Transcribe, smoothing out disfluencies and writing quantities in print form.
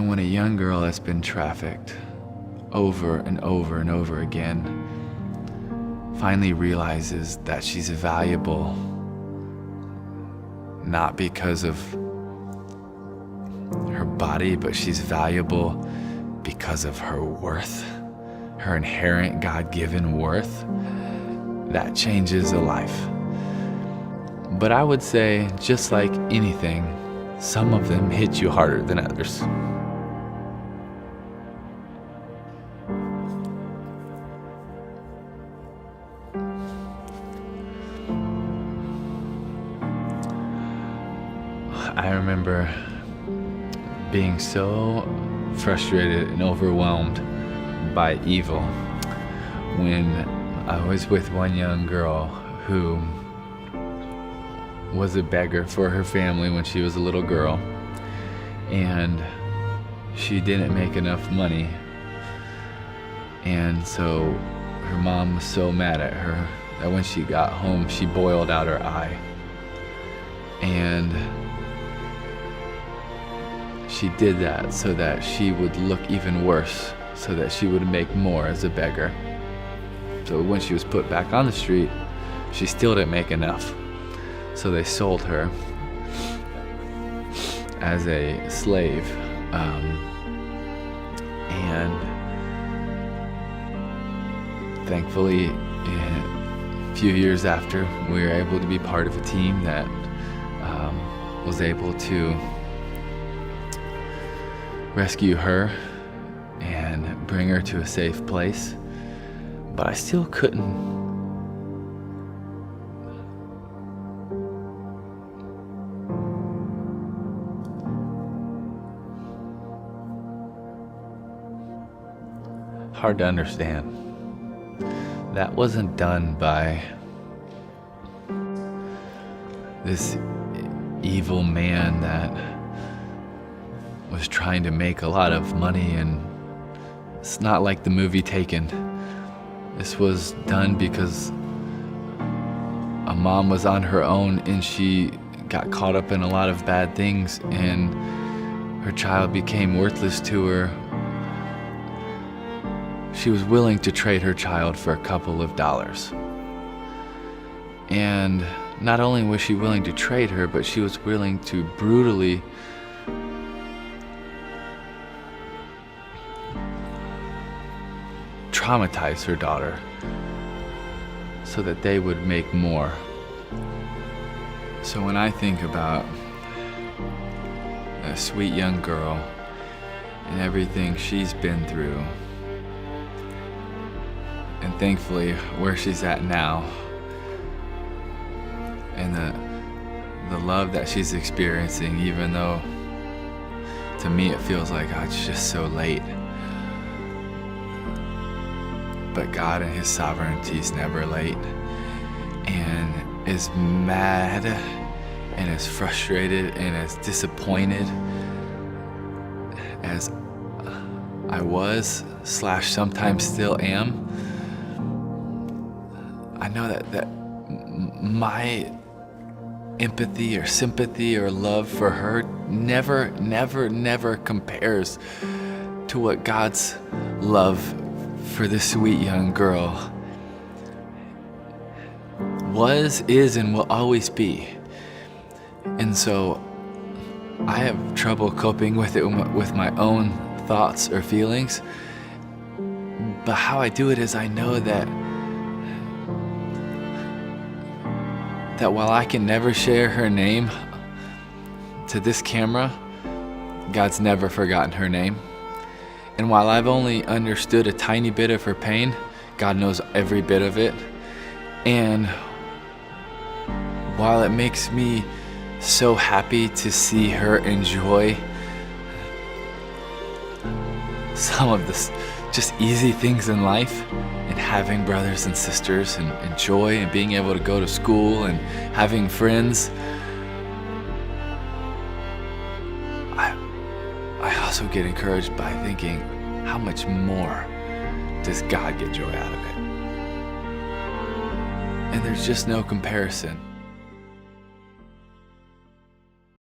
And when a young girl has been trafficked over and over and over again finally realizes that she's valuable, not because of her body, but she's valuable because of her worth, her inherent God-given worth, that changes a life. But I would say, just like anything, some of them hit you harder than others. I remember being so frustrated and overwhelmed by evil when I was with one young girl who was a beggar for her family when she was a little girl, and she didn't make enough money, and so her mom was so mad at her that when she got home she boiled out her eye, and she did that so that she would look even worse, so that she would make more as a beggar. So when she was put back on the street, she still didn't make enough. So they sold her as a slave. And thankfully, a few years after, we were able to be part of a team that was able to rescue her and bring her to a safe place. But I still couldn't hard to understand. That wasn't done by this evil man that was trying to make a lot of money, and it's not like the movie Taken. This was done because a mom was on her own and she got caught up in a lot of bad things, and her child became worthless to her. She was willing to trade her child for a couple of dollars. And not only was she willing to trade her, but she was willing to brutally traumatize her daughter so that they would make more. So when I think about a sweet young girl and everything she's been through, and thankfully where she's at now, and the love that she's experiencing, even though to me it feels like, oh, it's just so late. But God in His sovereignty is never late, and as mad and as frustrated and as disappointed as I was / sometimes still am, I know that my empathy or sympathy or love for her never compares to what God's love for this sweet young girl was, is, and will always be. And so I have trouble coping with it with my own thoughts or feelings, but how I do it is I know that while I can never share her name to this camera, God's never forgotten her name. And while I've only understood a tiny bit of her pain, God knows every bit of it. And while it makes me so happy to see her enjoy some of the just easy things in life, and having brothers and sisters, and joy, and being able to go to school and having friends, I also get encouraged by thinking, how much more does God get joy out of it? And there's just no comparison.